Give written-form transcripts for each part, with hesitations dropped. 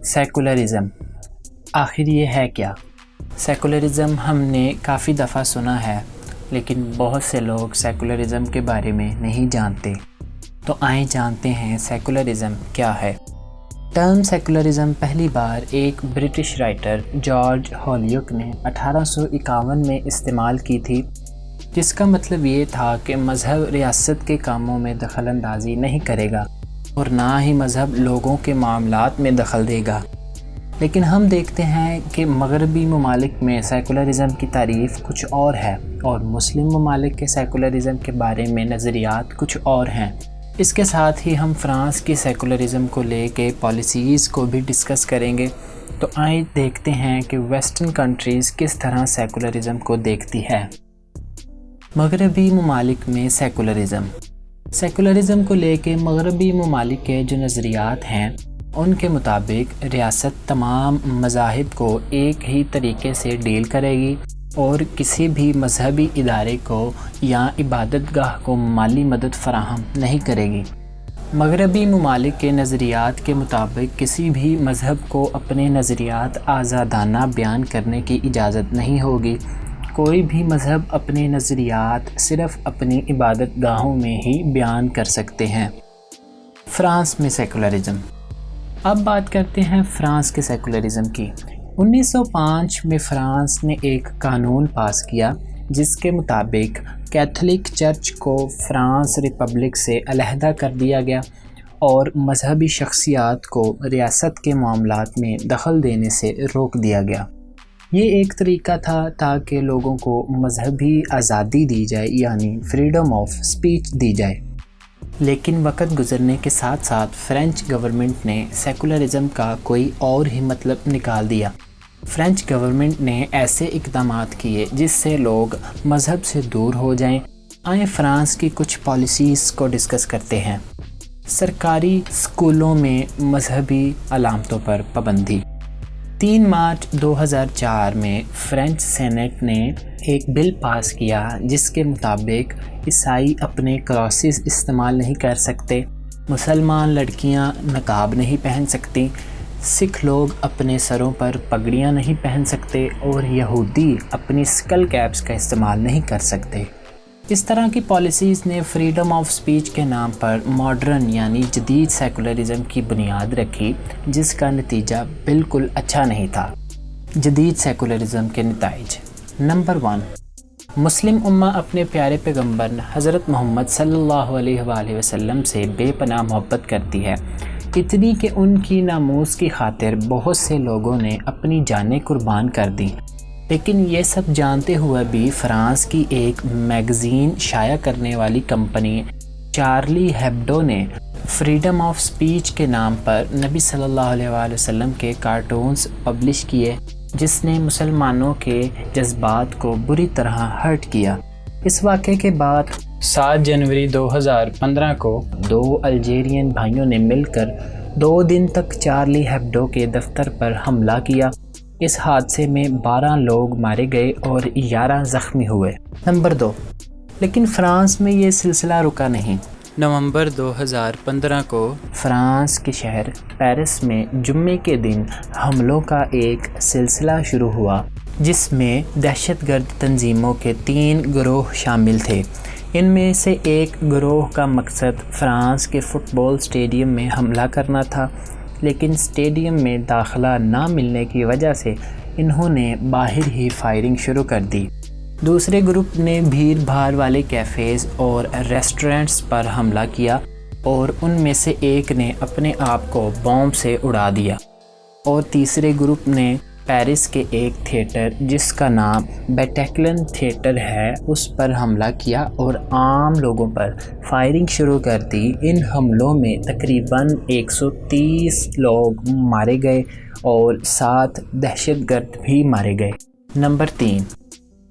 Secularism آخر یہ ہے کیا؟ سیکولرزم ہم نے کافی دفعہ سنا ہے، لیکن بہت سے لوگ سیکولرزم کے بارے میں نہیں جانتے۔ تو آئیں جانتے ہیں سیکولرزم کیا ہے۔ ٹرم سیکولرزم پہلی بار ایک برٹش رائٹر جارج ہالیوک نے 1851 میں استعمال کی تھی، جس کا مطلب یہ تھا کہ مذہب ریاست کے کاموں میں دخل اندازی نہیں کرے گا اور نہ ہی مذہب لوگوں کے معاملات میں دخل دے گا۔ لیکن ہم دیکھتے ہیں کہ مغربی ممالک میں سیکولرزم کی تعریف کچھ اور ہے اور مسلم ممالک کے سیکولرزم کے بارے میں نظریات کچھ اور ہیں۔ اس کے ساتھ ہی ہم فرانس کی سیکولرزم کو لے کے پالیسیز کو بھی ڈسکس کریں گے۔ تو آئیں دیکھتے ہیں کہ ویسٹرن کنٹریز کس طرح سیکولرزم کو دیکھتی ہے۔ مغربی ممالک میں سیکولرزم کو لے کے مغربی ممالک کے جو نظریات ہیں ان کے مطابق ریاست تمام مذاہب کو ایک ہی طریقے سے ڈیل کرے گی اور کسی بھی مذہبی ادارے کو یا عبادت گاہ کو مالی مدد فراہم نہیں کرے گی۔ مغربی ممالک کے نظریات کے مطابق کسی بھی مذہب کو اپنے نظریات آزادانہ بیان کرنے کی اجازت نہیں ہوگی۔ کوئی بھی مذہب اپنے نظریات صرف اپنی عبادت گاہوں میں ہی بیان کر سکتے ہیں۔ فرانس میں سیکولرزم۔ اب بات کرتے ہیں فرانس کے سیکولرزم کی۔ 1905 میں فرانس نے ایک قانون پاس کیا جس کے مطابق کیتھولک چرچ کو فرانس ریپبلک سے علیحدہ کر دیا گیا اور مذہبی شخصیات کو ریاست کے معاملات میں دخل دینے سے روک دیا گیا۔ یہ ایک طریقہ تھا تاکہ لوگوں کو مذہبی آزادی دی جائے، یعنی فریڈم آف اسپیچ دی جائے۔ لیکن وقت گزرنے کے ساتھ ساتھ فرینچ گورنمنٹ نے سیکولرزم کا کوئی اور ہی مطلب نکال دیا۔ فرینچ گورنمنٹ نے ایسے اقدامات کیے جس سے لوگ مذہب سے دور ہو جائیں۔ آئیں فرانس کی کچھ پالیسیز کو ڈسکس کرتے ہیں۔ سرکاری اسکولوں میں مذہبی علامتوں پر پابندی۔ 3 مارچ 2004 میں فرینچ سینٹ نے ایک بل پاس کیا جس کے مطابق عیسائی اپنے کراسز استعمال نہیں کر سکتے، مسلمان لڑکیاں نقاب نہیں پہن سکتی، سکھ لوگ اپنے سروں پر پگڑیاں نہیں پہن سکتے اور یہودی اپنی اسکل کیپس کا استعمال نہیں کر سکتے۔ اس طرح کی پالیسیز نے فریڈم آف اسپیچ کے نام پر ماڈرن یعنی جدید سیکولرزم کی بنیاد رکھی، جس کا نتیجہ بالکل اچھا نہیں تھا۔ جدید سیکولرزم کے نتائج۔ نمبر 1، مسلم امہ اپنے پیارے پیغمبر حضرت محمد صلی اللہ علیہ وآلہ وسلم سے بے پناہ محبت کرتی ہے، اتنی کہ ان کی ناموس کی خاطر بہت سے لوگوں نے اپنی جانیں قربان کر دیں۔ لیکن یہ سب جانتے ہوئے بھی فرانس کی ایک میگزین شائع کرنے والی کمپنی چارلی ہیبڈو نے فریڈم آف اسپیچ کے نام پر نبی صلی اللہ علیہ وآلہ وسلم کے کارٹونز پبلش کیے، جس نے مسلمانوں کے جذبات کو بری طرح ہرٹ کیا۔ اس واقعے کے بعد 7 جنوری 2015 کو 2 الجیرین بھائیوں نے مل کر 2 دن تک چارلی ہیبڈو کے دفتر پر حملہ کیا۔ اس حادثے میں 12 لوگ مارے گئے اور 11 زخمی ہوئے۔ نمبر 2، لیکن فرانس میں یہ سلسلہ رکا نہیں۔ نومبر 2015 کو فرانس کے شہر پیرس میں جمعے کے دن حملوں کا ایک سلسلہ شروع ہوا، جس میں دہشت گرد تنظیموں کے 3 گروہ شامل تھے۔ ان میں سے ایک گروہ کا مقصد فرانس کے فٹ بال اسٹیڈیم میں حملہ کرنا تھا، لیکن اسٹیڈیم میں داخلہ نہ ملنے کی وجہ سے انہوں نے باہر ہی فائرنگ شروع کر دی۔ دوسرے گروپ نے بھیڑ بھاڑ والے کیفیز اور ریسٹورنٹس پر حملہ کیا اور ان میں سے ایک نے اپنے آپ کو بم سے اڑا دیا، اور تیسرے گروپ نے پیرس کے ایک تھیٹر جس کا نام بیٹیکلن تھیٹر ہے اس پر حملہ کیا اور عام لوگوں پر فائرنگ شروع کر دی۔ ان حملوں میں تقریباً 130 لوگ مارے گئے اور 7 دہشت گرد بھی مارے گئے۔ نمبر 3،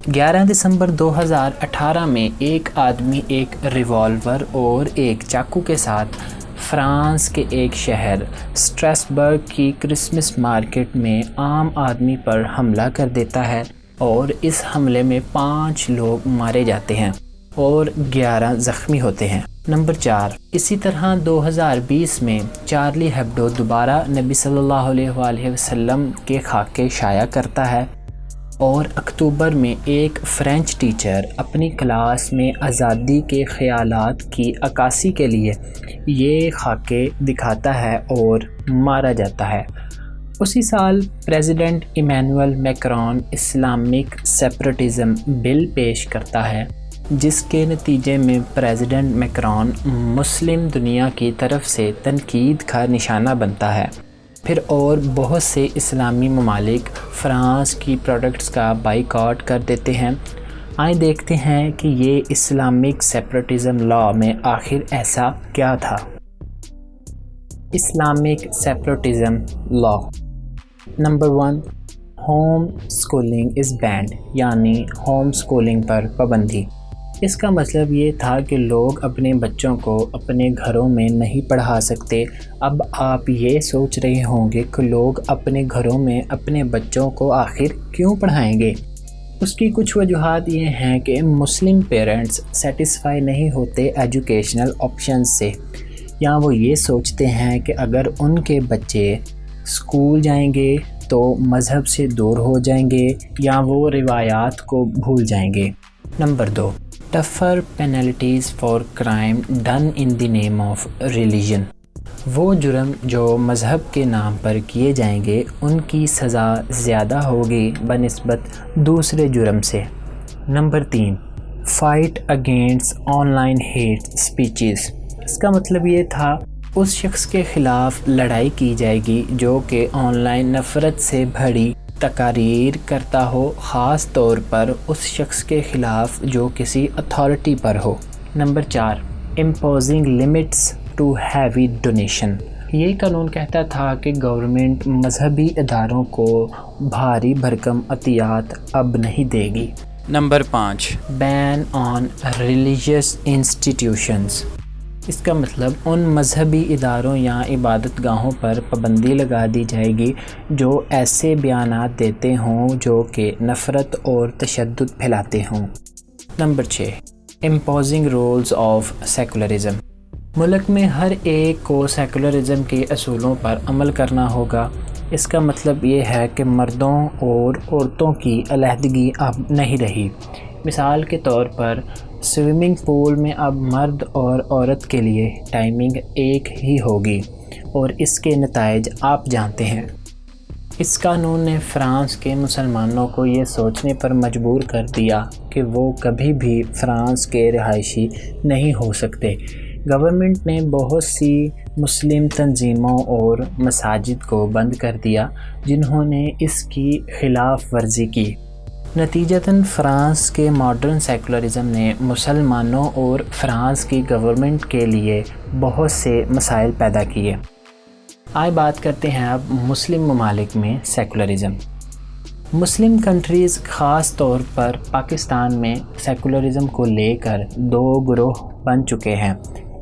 11 دسمبر 2018 میں ایک آدمی ایک ریوالور اور ایک چاقو کے ساتھ فرانس کے ایک شہر اسٹریسبرگ کی کرسمس مارکیٹ میں عام آدمی پر حملہ کر دیتا ہے، اور اس حملے میں 5 لوگ مارے جاتے ہیں اور 11 زخمی ہوتے ہیں۔ نمبر 4، اسی طرح 2020 میں چارلی ہیبڈو دوبارہ نبی صلی اللہ علیہ وآلہ وسلم کے خاکے شائع کرتا ہے، اور اکتوبر میں ایک فرینچ ٹیچر اپنی کلاس میں آزادی کے خیالات کی عکاسی کے لیے یہ خاکے دکھاتا ہے اور مارا جاتا ہے۔ اسی سال پریزیڈنٹ ایمینوئل میکرون اسلامک سیپریٹزم بل پیش کرتا ہے، جس کے نتیجے میں پریزیڈنٹ میکرون مسلم دنیا کی طرف سے تنقید کا نشانہ بنتا ہے۔ پھر اور بہت سے اسلامی ممالک فرانس کی پروڈکٹس کا بائیکاٹ کر دیتے ہیں۔ آئیں دیکھتے ہیں کہ یہ اسلامک سیپریٹزم لا میں آخر ایسا کیا تھا۔ اسلامک سیپریٹزم لا۔ نمبر 1، ہوم سکولنگ از بینڈ، یعنی ہوم سکولنگ پر پابندی۔ اس کا مطلب یہ تھا کہ لوگ اپنے بچوں کو اپنے گھروں میں نہیں پڑھا سکتے۔ اب آپ یہ سوچ رہے ہوں گے کہ لوگ اپنے گھروں میں اپنے بچوں کو آخر کیوں پڑھائیں گے؟ اس کی کچھ وجوہات یہ ہیں کہ مسلم پیرنٹس سیٹسفائی نہیں ہوتے ایجوکیشنل آپشنز سے، یا وہ یہ سوچتے ہیں کہ اگر ان کے بچے اسکول جائیں گے تو مذہب سے دور ہو جائیں گے یا وہ روایات کو بھول جائیں گے۔ Number 2، tougher penalties for crime done in the name of religion. وہ جرم جو مذہب کے نام پر کیے جائیں گے ان کی سزا زیادہ ہوگی بنسبت دوسرے جرم سے۔ نمبر 3، fight against online hate speeches. اس کا مطلب یہ تھا اس شخص کے خلاف لڑائی کی جائے گی جو کہ آن لائن نفرت سے بھری تقاریر کرتا ہو، خاص طور پر اس شخص کے خلاف جو کسی اتھارٹی پر ہو۔ Number 4، imposing limits to heavy donation. یہ قانون کہتا تھا کہ گورنمنٹ مذہبی اداروں کو بھاری بھرکم عطیات اب نہیں دے گی۔ نمبر 5، بین آن ریلیجیس انسٹیٹیوشنز۔ اس کا مطلب ان مذہبی اداروں یا عبادت گاہوں پر پابندی لگا دی جائے گی جو ایسے بیانات دیتے ہوں جو کہ نفرت اور تشدد پھیلاتے ہوں۔ نمبر 6، امپوزنگ رولز آف سیکولرزم۔ ملک میں ہر ایک کو سیکولرزم کے اصولوں پر عمل کرنا ہوگا۔ اس کا مطلب یہ ہے کہ مردوں اور عورتوں کی علیحدگی اب نہیں رہی۔ مثال کے طور پر سوئمنگ پول میں اب مرد اور عورت کے لیے ٹائمنگ ایک ہی ہوگی، اور اس کے نتائج آپ جانتے ہیں۔ اس قانون نے فرانس کے مسلمانوں کو یہ سوچنے پر مجبور کر دیا کہ وہ کبھی بھی فرانس کے رہائشی نہیں ہو سکتے۔ گورنمنٹ نے بہت سی مسلم تنظیموں اور مساجد کو بند کر دیا جنہوں نے اس کی خلاف ورزی کی۔ نتیجتاً فرانس کے ماڈرن سیکولرزم نے مسلمانوں اور فرانس کی گورنمنٹ کے لیے بہت سے مسائل پیدا کیے۔ آئے بات کرتے ہیں اب مسلم ممالک میں سیکولرزم۔ مسلم کنٹریز خاص طور پر پاکستان میں سیکولرزم کو لے کر دو گروہ بن چکے ہیں۔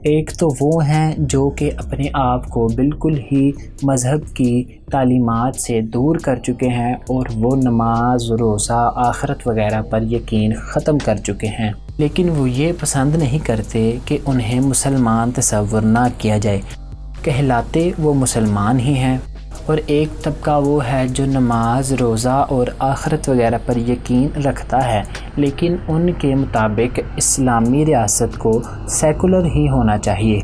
ایک تو وہ ہیں جو کہ اپنے آپ کو بالکل ہی مذہب کی تعلیمات سے دور کر چکے ہیں اور وہ نماز، روزہ، آخرت وغیرہ پر یقین ختم کر چکے ہیں، لیکن وہ یہ پسند نہیں کرتے کہ انہیں مسلمان تصور نہ کیا جائے، کہلاتے وہ مسلمان ہی ہیں۔ اور ایک طبقہ وہ ہے جو نماز، روزہ اور آخرت وغیرہ پر یقین رکھتا ہے، لیکن ان کے مطابق اسلامی ریاست کو سیکولر ہی ہونا چاہیے۔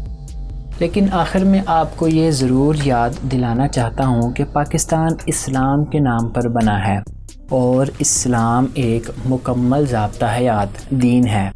لیکن آخر میں آپ کو یہ ضرور یاد دلانا چاہتا ہوں کہ پاکستان اسلام کے نام پر بنا ہے، اور اسلام ایک مکمل ضابطہ حیات دین ہے۔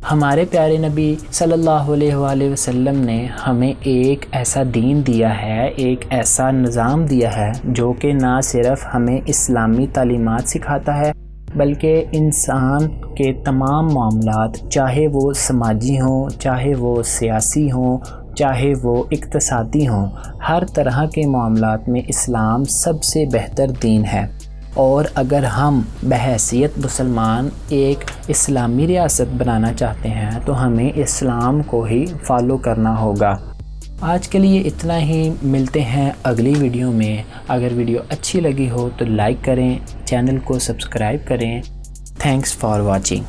ہمارے پیارے نبی صلی اللہ علیہ وآلہ وسلم نے ہمیں ایک ایسا دین دیا ہے، ایک ایسا نظام دیا ہے جو کہ نہ صرف ہمیں اسلامی تعلیمات سکھاتا ہے بلکہ انسان کے تمام معاملات، چاہے وہ سماجی ہوں، چاہے وہ سیاسی ہوں، چاہے وہ اقتصادی ہوں، ہر طرح کے معاملات میں اسلام سب سے بہتر دین ہے۔ اور اگر ہم بحیثیت مسلمان ایک اسلامی ریاست بنانا چاہتے ہیں تو ہمیں اسلام کو ہی فالو کرنا ہوگا۔ آج کے لیے اتنا ہی، ملتے ہیں اگلی ویڈیو میں۔ اگر ویڈیو اچھی لگی ہو تو لائک کریں، چینل کو سبسکرائب کریں۔ Thanks for watching.